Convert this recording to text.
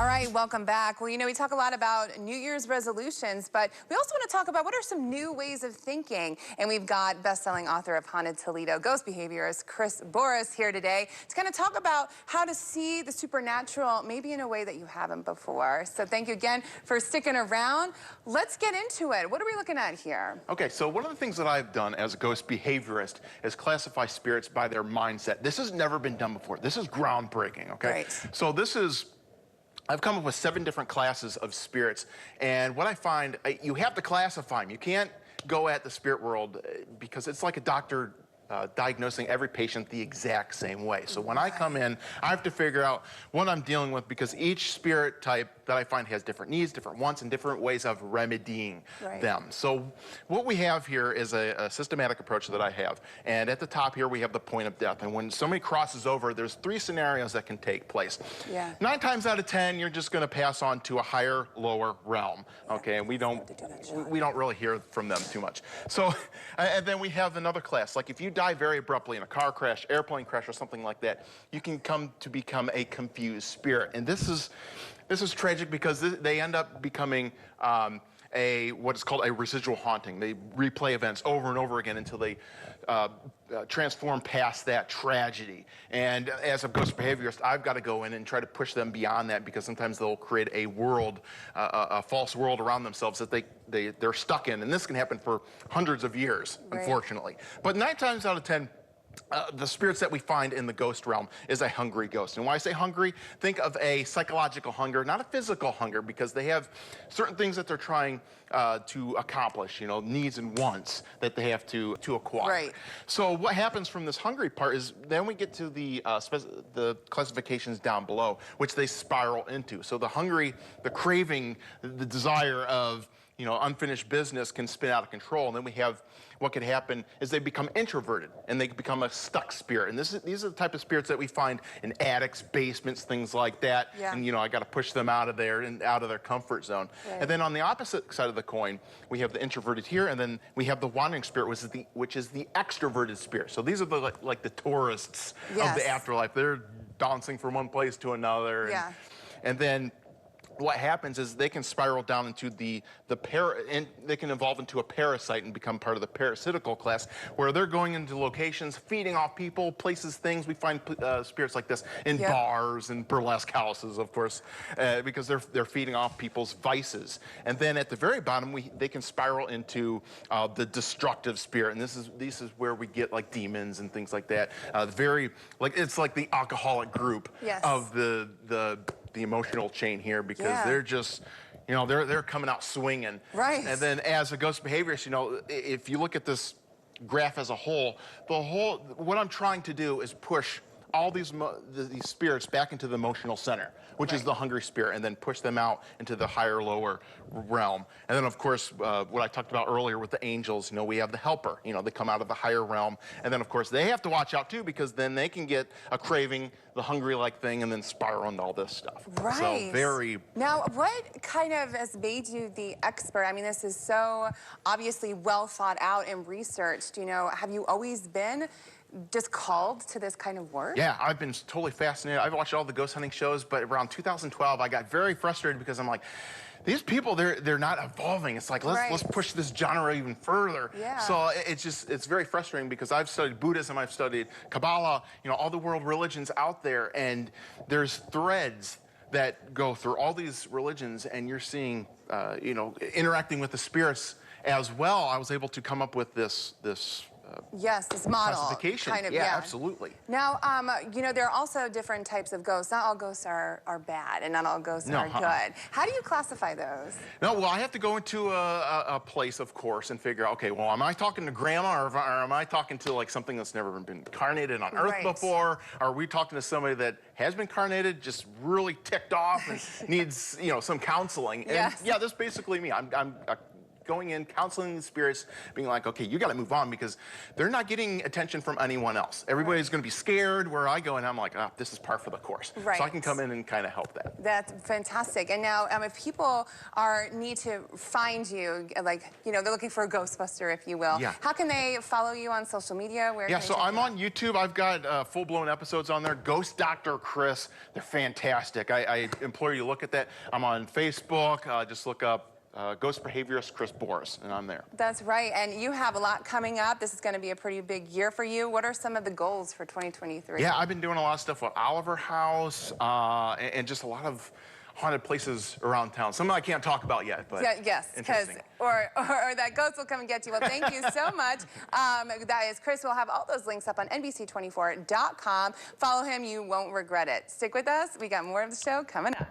All right, welcome back. Well, you know, we talk a lot about New Year's resolutions, but we also want to talk about what are some new ways of thinking. And we've got best-selling author of Haunted Toledo, Ghost Behaviorist, Chris Boris here today to kind of talk about how to see the supernatural maybe in a way that you haven't before. So thank you again for sticking around. Let's get into it. What are we looking at here? Okay, so one of the things that I've done as a ghost behaviorist is classify spirits by their mindset. This has never been done before. This is groundbreaking, okay? Right. So I've come up with 7 different classes of spirits, and what I find, you have to classify them. You can't go at the spirit world because it's like a doctor diagnosing every patient the exact same way. So when I come in, I have to figure out what I'm dealing with because each spirit type that I find has different needs, different wants, and different ways of remedying them. So what we have here is a systematic approach that I have. And at the top here, we have the point of death. And when somebody crosses over, there's 3 scenarios that can take place. 9 times out of 10, you're just going to pass on to a higher, lower realm. Okay, and we don't really hear from them too much. So, and then we have another class. Like if you die very abruptly in a car crash, airplane crash, or something like that, you can come to become a confused spirit. And this is tragic because they end up becoming what is called a residual haunting. They replay events over and over again until they transform past that tragedy. And as a ghost behaviorist, I've got to go in and try to push them beyond that because sometimes they'll create a world, a false world around themselves that they're stuck in. And this can happen for hundreds of years, unfortunately. But 9 times out of 10, the spirits that we find in the ghost realm is a hungry ghost. And when I say hungry, think of a psychological hunger, not a physical hunger, because they have certain things that they're trying to accomplish, you know, needs and wants that they have to acquire. Right. So what happens from this hungry part is then we get to the classifications down below, which they spiral into. So the hungry, the craving, the desire of, you know, unfinished business can spin out of control. And then we have what could happen is they become introverted and they become a stuck spirit. And these are the type of spirits that we find in attics, basements, things like that. And, you know, I got to push them out of there and out of their comfort zone. And then on the opposite side of the coin, we have the introverted here, and then we have the wandering spirit, which is the extroverted spirit. So these are the like the tourists of the afterlife. They're dancing from one place to another. And then what happens is they can spiral down into they can evolve into a parasite and become part of the parasitical class, where they're going into locations, feeding off people, places, things. We find spirits like this in bars and burlesque houses, of course, because they're feeding off people's vices. And then at the very bottom, they can spiral into the destructive spirit, and this is where we get like demons and things like that. It's like the alcoholic group of the emotional chain here, because they're just, you know, they're coming out swinging. And then as a ghost behaviorist, you know, if you look at this graph as a whole, what I'm trying to do is push all these spirits back into the emotional center, which is the hungry spirit, and then push them out into the higher, lower realm. And then, of course, what I talked about earlier with the angels, you know, we have the helper. You know, they come out of the higher realm. And then, of course, they have to watch out, too, because then they can get a craving, the hungry-like thing, and then spiral into all this stuff. So very... Now, what kind of has made you the expert? I mean, this is so obviously well thought out and researched. You know, have you always been just called to this kind of work? Yeah, I've been totally fascinated. I've watched all the ghost hunting shows, but around 2012, I got very frustrated because I'm like, these people, they're not evolving. It's like, let's push this genre even further. So it's very frustrating because I've studied Buddhism, I've studied Kabbalah, you know, all the world religions out there, and there's threads that go through all these religions, and you're seeing, you know, interacting with the spirits as well. I was able to come up with this this model. Classification. Kind of, absolutely. Now, you know, there are also different types of ghosts. Not all ghosts are bad, and not all ghosts are good. How do you classify those? No, well, I have to go into a place, of course, and figure out, okay, well, am I talking to grandma, or am I talking to, like, something that's never been incarnated on Earth before? Or are we talking to somebody that has been incarnated, just really ticked off and needs, you know, some counseling? And yeah, that's basically me. I'm a going in, counseling the spirits, being like, okay, you got to move on because they're not getting attention from anyone else. Everybody's going to be scared where I go, and I'm like, oh, this is par for the course. Right. So I can come in and kind of help that. That's fantastic. And now, if people need to find you, like, you know, they're looking for a Ghostbuster, if you will. Yeah. How can they follow you on social media? Where Yeah, can they so check I'm you out? on YouTube. I've got full-blown episodes on there. Ghost Dr. Chris. They're fantastic. I implore you to look at that. I'm on Facebook. Just look up Ghost Behaviorist Chris Boris, and I'm there. That's right. And you have a lot coming up. This is going to be a pretty big year for you. What are some of the goals for 2023? Yeah, I've been doing a lot of stuff with Oliver House and just a lot of haunted places around town. Some I can't talk about yet, but yes, because or that ghost will come and get you. Well, thank you so much. That is Chris. We'll have all those links up on NBC24.com. Follow him. You won't regret it. Stick with us. We got more of the show coming up.